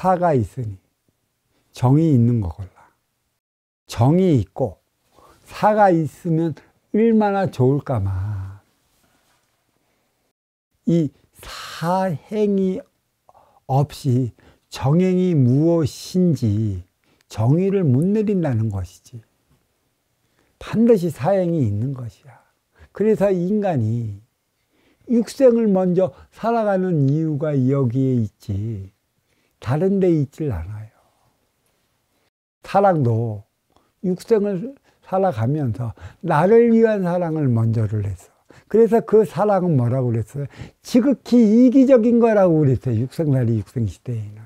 사가 있으니 정이 있는 거 골라. 정이 있고 사가 있으면 얼마나 좋을까만. 이 사행이 없이 정행이 무엇인지 정의를 못 내린다는 것이지. 반드시 사행이 있는 것이야. 그래서 인간이 육생을 먼저 살아가는 이유가 여기에 있지 다른 데 있질 않아요. 사랑도 육생을 살아가면서 나를 위한 사랑을 먼저를 했어. 그래서 그 사랑은 뭐라고 그랬어요? 지극히 이기적인 거라고 그랬어요. 육생살이 육생시대에는.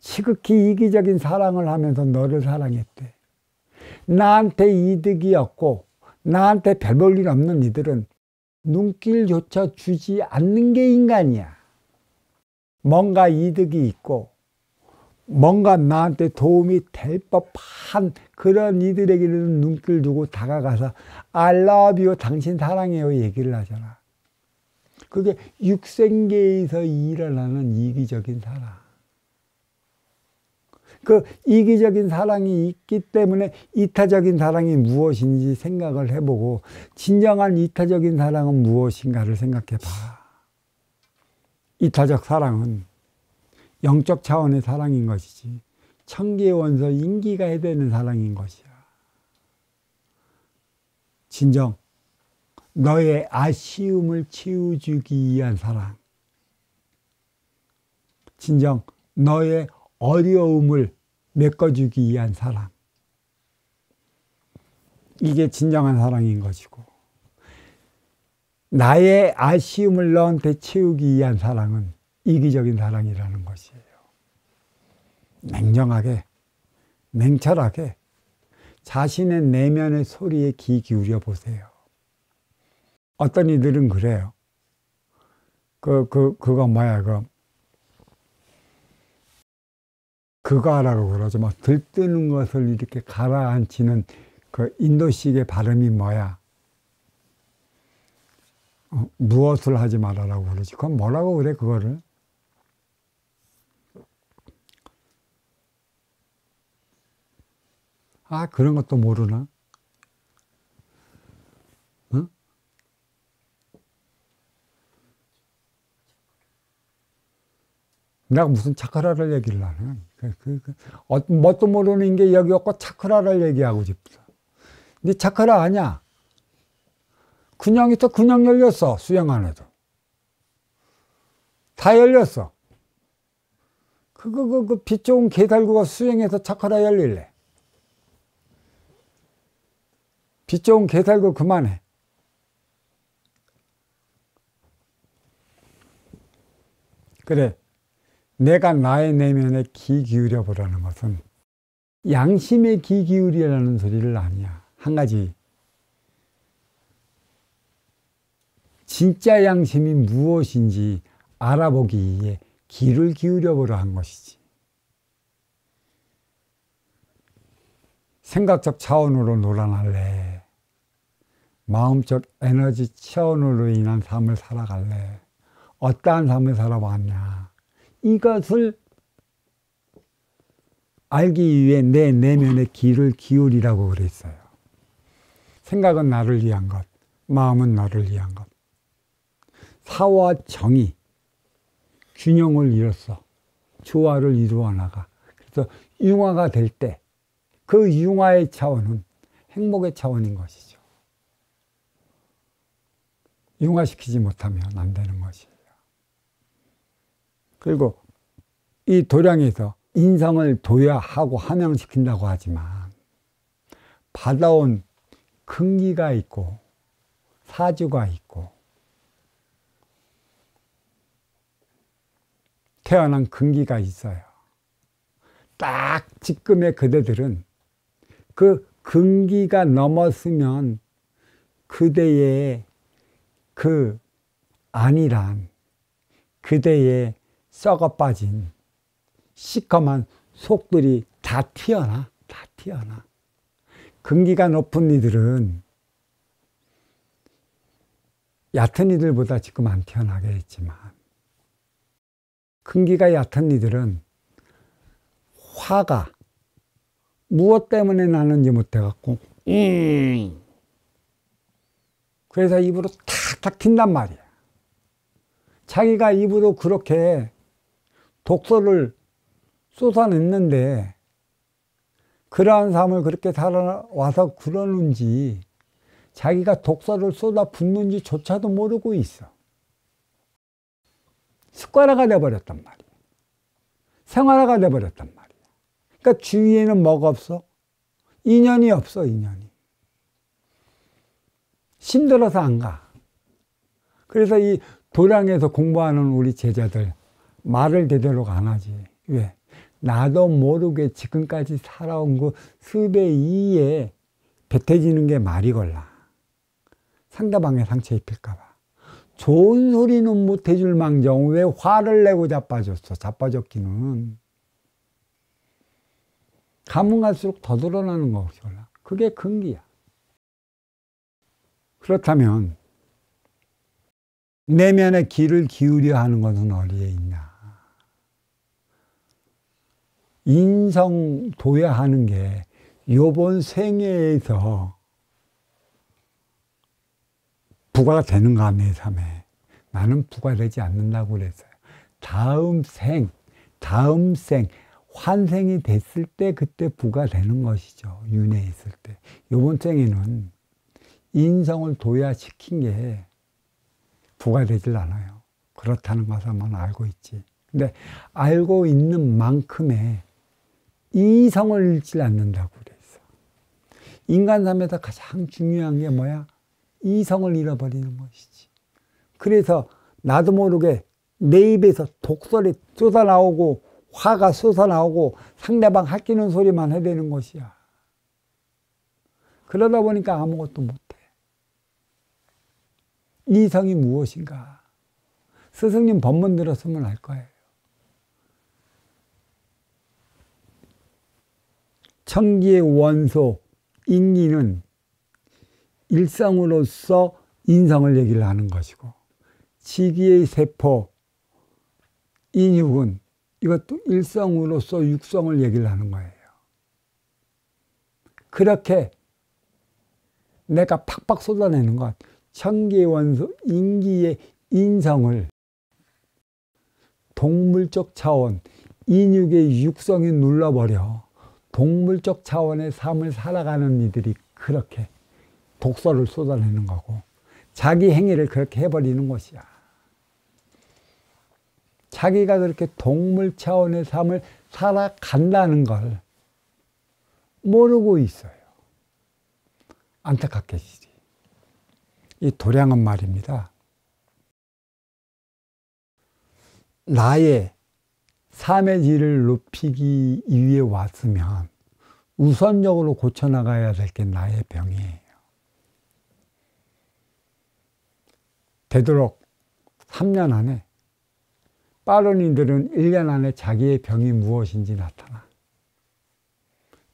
지극히 이기적인 사랑을 하면서 너를 사랑했대. 나한테 이득이 없고 나한테 별 볼 일 없는 이들은 눈길조차 주지 않는 게 인간이야. 뭔가 이득이 있고 뭔가 나한테 도움이 될 법한 그런 이들에게는 눈길 두고 다가가서 I love you, 당신 사랑해요 얘기를 하잖아. 그게 육생계에서 일어나는 이기적인 사랑. 그 이기적인 사랑이 있기 때문에 이타적인 사랑이 무엇인지 생각을 해보고 진정한 이타적인 사랑은 무엇인가를 생각해 봐. 이타적 사랑은 영적 차원의 사랑인 것이지 천기의 원소 인기가 해되는 사랑인 것이야. 진정 너의 아쉬움을 채워주기 위한 사랑, 진정 너의 어려움을 메꿔주기 위한 사랑, 이게 진정한 사랑인 것이고, 나의 아쉬움을 너한테 채우기 위한 사랑은 이기적인 사랑이라는 것이에요. 냉정하게, 냉철하게 자신의 내면의 소리에 귀 기울여 보세요. 어떤 이들은 그래요. 그거 뭐야, 그거 하라고 그러죠. 막 들뜨는 것을 이렇게 가라앉히는 그 인도식의 발음이 뭐야? 무엇을 하지 말아라고 그러지. 그건 뭐라고 그래, 그거를? 아, 그런 것도 모르나? 응? 내가 무슨 차크라를 얘기를 하는? 뭣도 모르는 게 여기 없고 차크라를 얘기하고 싶어. 근데 차크라 아냐? 그냥부터 그냥 열렸어. 수영 안 해도. 다 열렸어. 빛 좋은 개달구가 수영해서 차크라 열릴래. 빛 좋은 개달구 그만해. 그래. 내가 나의 내면에 귀 기울여 보라는 것은 양심에 귀 기울이라는 소리를 아니야. 한 가지. 진짜 양심이 무엇인지 알아보기 위해 귀를 기울여 보라 한 것이지. 생각적 차원으로 놀아날래? 마음적 에너지 차원으로 인한 삶을 살아갈래? 어떠한 삶을 살아왔냐? 이것을 알기 위해 내 내면의 귀를 기울이라고 그랬어요. 생각은 나를 위한 것, 마음은 나를 위한 것. 사와 정이 균형을 이뤘어. 조화를 이루어 나가. 그래서 융화가 될 때 그 융화의 차원은 행복의 차원인 것이죠. 융화시키지 못하면 안 되는 것이에요. 그리고 이 도량에서 인성을 도야하고 함양시킨다고 하지만 받아온 근기가 있고 사주가 있고 태어난 근기가 있어요. 딱 지금의 그대들은 그 근기가 넘었으면 그대의 그 안이란 그대의 썩어 빠진 시커먼 속들이 다 튀어나. 근기가 높은 이들은 얕은 이들보다 지금 안 튀어나게 했지만 근기가 얕은 이들은 화가 무엇 때문에 나는지 못해갖고 그래서 입으로 탁탁 튄단 말이야. 자기가 입으로 그렇게 독소를 쏟아냈는데 그러한 삶을 그렇게 살아와서 그러는지 자기가 독소를 쏟아 붓는지 조차도 모르고 있어. 습관화가 돼버렸단 말이야. 생활화가 돼버렸단 말이야. 그러니까 주위에는 뭐가 없어? 인연이 없어, 인연이. 힘들어서 안 가. 그래서 이 도량에서 공부하는 우리 제자들 말을 제대로 안 하지. 왜? 나도 모르게 지금까지 살아온 그 습의 이에 배태지는 게 말이 걸라. 상대방의 상처 입힐까봐. 좋은 소리는 못 해줄 망정 왜 화를 내고 자빠졌어. 자빠졌기는. 가면 갈수록 더 드러나는 거 혹시 몰라. 그게 근기야. 그렇다면 내면에 귀를 기울여 하는 것은 어디에 있나. 인성도야하는 게 요번 생애에서 부과가 되는가 내 삶에. 나는 부과되지 않는다고 그랬어요. 다음 생, 환생이 됐을 때 그때 부과되는 것이죠. 윤회에 있을 때. 요번 생에는 인성을 도야시킨 게 부과되질 않아요. 그렇다는 것만 알고 있지. 근데 알고 있는 만큼의 이성을 잃지 않는다고 그랬어. 인간 삶에서 가장 중요한 게 뭐야? 이성을 잃어버리는 것이지. 그래서 나도 모르게 내 입에서 독설이 쏟아나오고 화가 쏟아나오고 상대방 핥기는 소리만 해대는 것이야. 그러다 보니까 아무것도 못해. 이성이 무엇인가? 스승님 법문 들었으면 알 거예요. 청기의 원소, 인기는 일성으로서 인성을 얘기를 하는 것이고, 지기의 세포, 인육은 이것도 일성으로서 육성을 얘기를 하는 거예요. 그렇게 내가 팍팍 쏟아내는 것, 청기의 원소, 인기의 인성을 동물적 차원, 인육의 육성이 눌러버려 동물적 차원의 삶을 살아가는 이들이 그렇게 독소를 쏟아내는 거고 자기 행위를 그렇게 해버리는 것이야. 자기가 그렇게 동물 차원의 삶을 살아간다는 걸 모르고 있어요. 안타깝게지. 이 도량은 말입니다. 나의 삶의 질을 높이기 위해 왔으면 우선적으로 고쳐나가야 될 게 나의 병이에요. 되도록 3년 안에, 빠른 이들은 1년 안에 자기의 병이 무엇인지 나타나.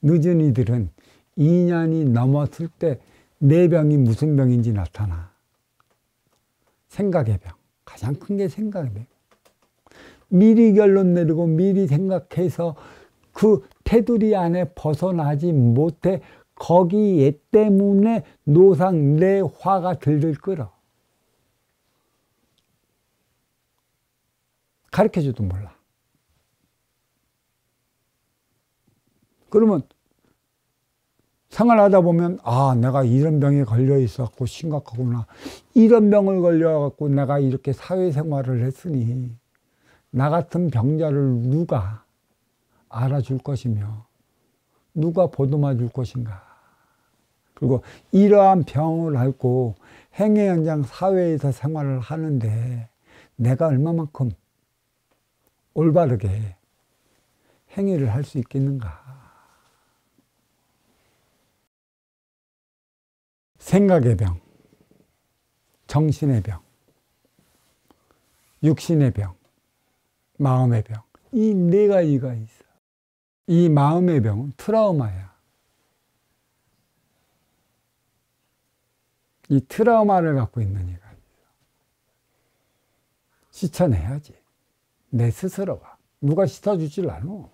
늦은 이들은 2년이 넘었을 때 내 병이 무슨 병인지 나타나. 생각의 병. 가장 큰 게 생각의 병. 미리 결론 내리고 미리 생각해서 그 테두리 안에 벗어나지 못해 거기 때문에 노상 내 화가 들들 끓어. 가르쳐줘도 몰라. 그러면 생활하다 보면 아 내가 이런 병에 걸려 있었고 심각하구나. 이런 병을 걸려갖고 내가 이렇게 사회생활을 했으니 나 같은 병자를 누가 알아줄 것이며 누가 보듬어 줄 것인가. 그리고 이러한 병을 앓고 행위 현장 사회에서 생활을 하는데 내가 얼마만큼 올바르게 행위를 할 수 있겠는가. 생각의 병, 정신의 병, 육신의 병, 마음의 병. 이 네 가지가 있어. 이 마음의 병은 트라우마야. 이 트라우마를 갖고 있는 이가 있어. 씻어내야지. 내 스스로가. 누가 씻어주질 않아.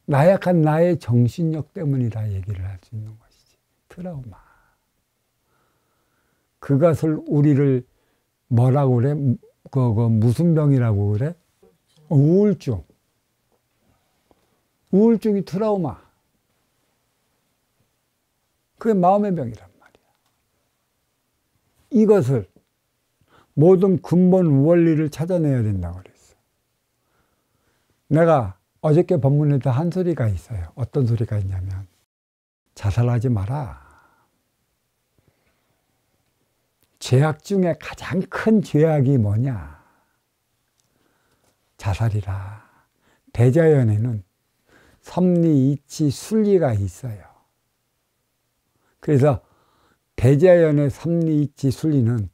나약한 나의 정신력 때문이다 얘기를 할 수 있는 것이지. 트라우마. 그것을 우리를 뭐라고 그래? 무슨 병이라고 그래? 우울증. 우울증이 트라우마. 그게 마음의 병이란 말이야. 이것을 모든 근본 원리를 찾아내야 된다고 그랬어. 내가 어저께 본문에도 한 소리가 있어요. 어떤 소리가 있냐면 자살하지 마라. 죄악 중에 가장 큰 죄악이 뭐냐? 자살이라. 대자연에는 섭리, 이치, 순리가 있어요. 그래서 대자연의 섭리, 이치, 순리는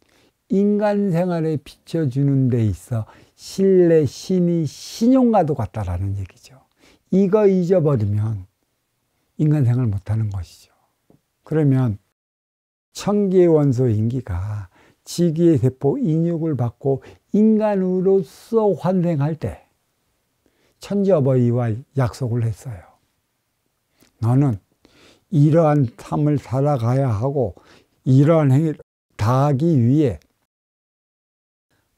인간 생활에 비춰주는 데 있어 신뢰, 신의, 신용과도 같다라는 얘기죠. 이거 잊어버리면 인간 생활 못하는 것이죠. 그러면 천기의 원소 인기가 지기의 세포 인육을 받고 인간으로서 환생할 때 천지어버이와 약속을 했어요. 너는 이러한 삶을 살아가야 하고 이러한 행위를 다하기 위해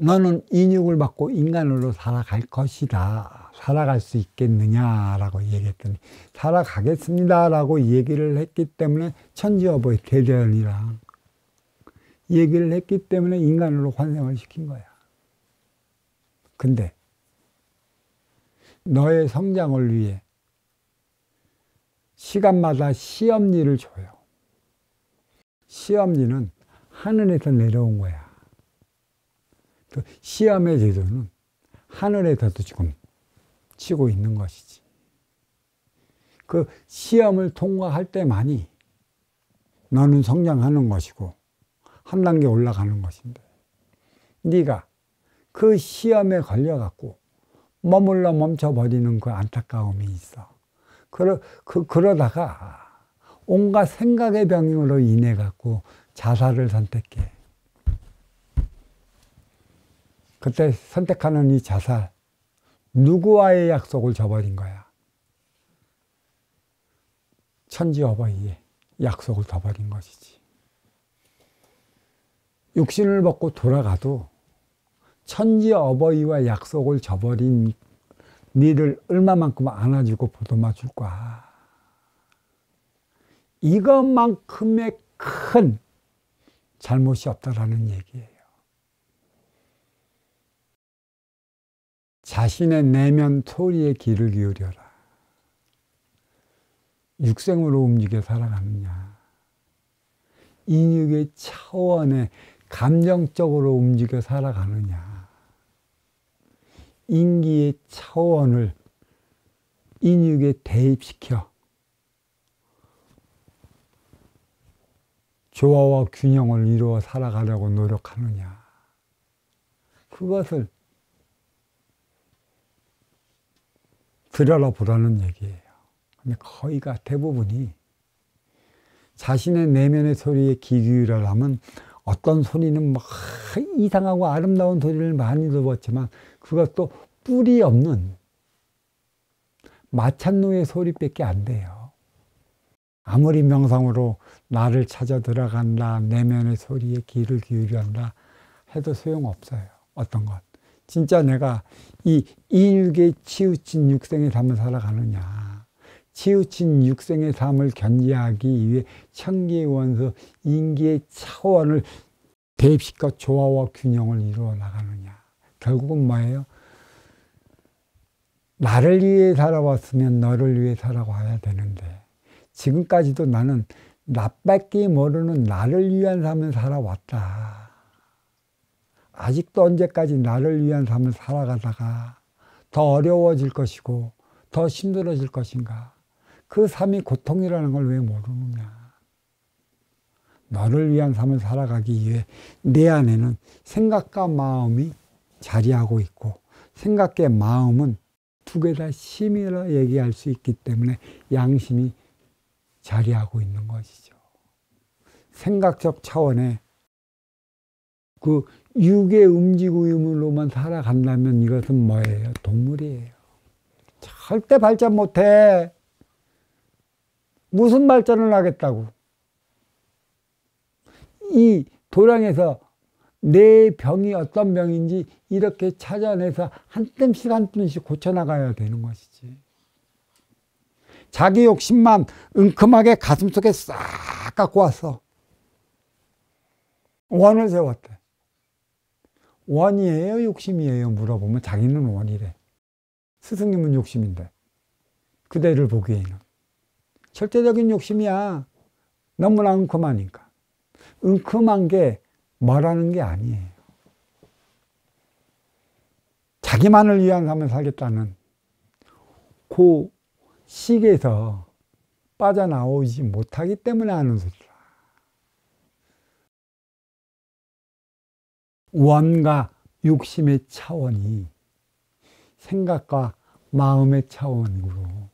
너는 인육을 받고 인간으로 살아갈 것이다. 살아갈 수 있겠느냐라고 얘기했더니 살아가겠습니다라고 얘기를 했기 때문에 천지어버이 대자연이랑 얘기를 했기 때문에 인간으로 환생을 시킨 거야. 근데 너의 성장을 위해 시간마다 시험리를 줘요. 시험리는 하늘에서 내려온 거야. 그 시험의 제도는 하늘에서도 지금 치고 있는 것이지. 그 시험을 통과할 때만이 너는 성장하는 것이고 한 단계 올라가는 것인데 네가 그 시험에 걸려갖고 머물러 멈춰버리는 그 안타까움이 있어. 그러다가 온갖 생각의 병으로 인해 갖고 자살을 선택해. 그때 선택하는 이 자살, 누구와의 약속을 저버린 거야? 천지어버이의 약속을 저버린 것이지. 육신을 벗고 돌아가도 천지어버이와 약속을 저버린 니를 얼마만큼 안아주고 보듬어 줄까? 이것만큼의 큰 잘못이 없다라는 얘기예요. 자신의 내면 소리에 귀를 기울여라. 육생으로 움직여 살아가느냐? 인육의 차원에 감정적으로 움직여 살아가느냐? 인기의 차원을 인육에 대입시켜 조화와 균형을 이루어 살아가려고 노력하느냐? 그것을 들여다보라는 얘기예요. 근데 거의가 대부분이 자신의 내면의 소리에 귀 기울여라면 어떤 소리는 막 이상하고 아름다운 소리를 많이 들었지만 그것도 뿌리 없는 마찬루의 소리밖에 안 돼요. 아무리 명상으로 나를 찾아 들어간다, 내면의 소리에 귀를 기울여한다 해도 소용없어요. 어떤 것. 진짜 내가 이 인육에 치우친 육생의 삶을 살아가느냐. 치우친 육생의 삶을 견지하기 위해 천기의 원소, 인기의 차원을 대입시켜 조화와 균형을 이루어 나가느냐. 결국은 뭐예요? 나를 위해 살아왔으면 너를 위해 살아와야 되는데 지금까지도 나는 나밖에 모르는 나를 위한 삶을 살아왔다. 아직도 언제까지 나를 위한 삶을 살아가다가 더 어려워질 것이고 더 힘들어질 것인가. 그 삶이 고통이라는 걸 왜 모르느냐. 너를 위한 삶을 살아가기 위해 내 안에는 생각과 마음이 자리하고 있고 생각과 마음은 두 개 다 심이라 얘기할 수 있기 때문에 양심이 자리하고 있는 것이죠. 생각적 차원의 그 육의 움직임으로만 살아간다면 이것은 뭐예요? 동물이에요. 절대 발전 못해. 무슨 발전을 하겠다고. 이 도량에서 내 병이 어떤 병인지 이렇게 찾아내서 한 뜸씩 한 뜸씩 고쳐나가야 되는 것이지. 자기 욕심만 은큼하게 가슴속에 싹 갖고 왔어. 원을 세웠대. 원이에요? 욕심이에요? 물어보면 자기는 원이래. 스승님은 욕심인데. 그대를 보기에는. 절대적인 욕심이야. 너무나 은큼하니까. 은큼한 게 뭐라는 게 아니에요. 자기만을 위한 삶을 살겠다는 그 식에서 빠져나오지 못하기 때문에 하는 소리라. 원과 욕심의 차원이 생각과 마음의 차원으로,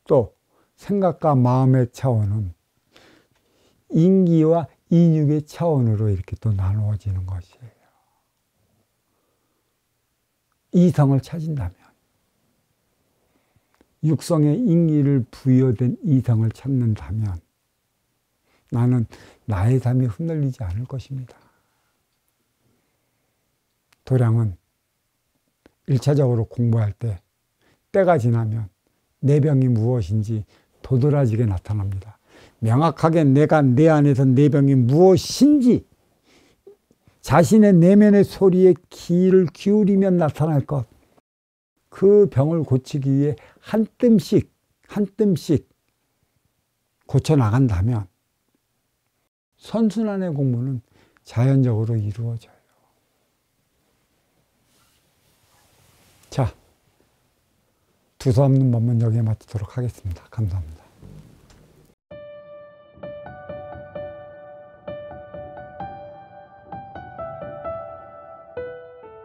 또 생각과 마음의 차원은 인기와 인육의 차원으로 이렇게 또 나누어지는 것이에요. 이성을 찾은다면, 육성에 인기를 부여된 이성을 찾는다면 나는 나의 삶이 흔들리지 않을 것입니다. 도량은 1차적으로 공부할 때 때가 지나면 내 병이 무엇인지 도드라지게 나타납니다. 명확하게 내가 내 안에서 내 병이 무엇인지 자신의 내면의 소리에 귀를 기울이면 나타날 것. 그 병을 고치기 위해 한 뜸씩 고쳐나간다면 선순환의 공부는 자연적으로 이루어져요. 자, 두서없는 법문 여기에 마치도록 하겠습니다. 감사합니다.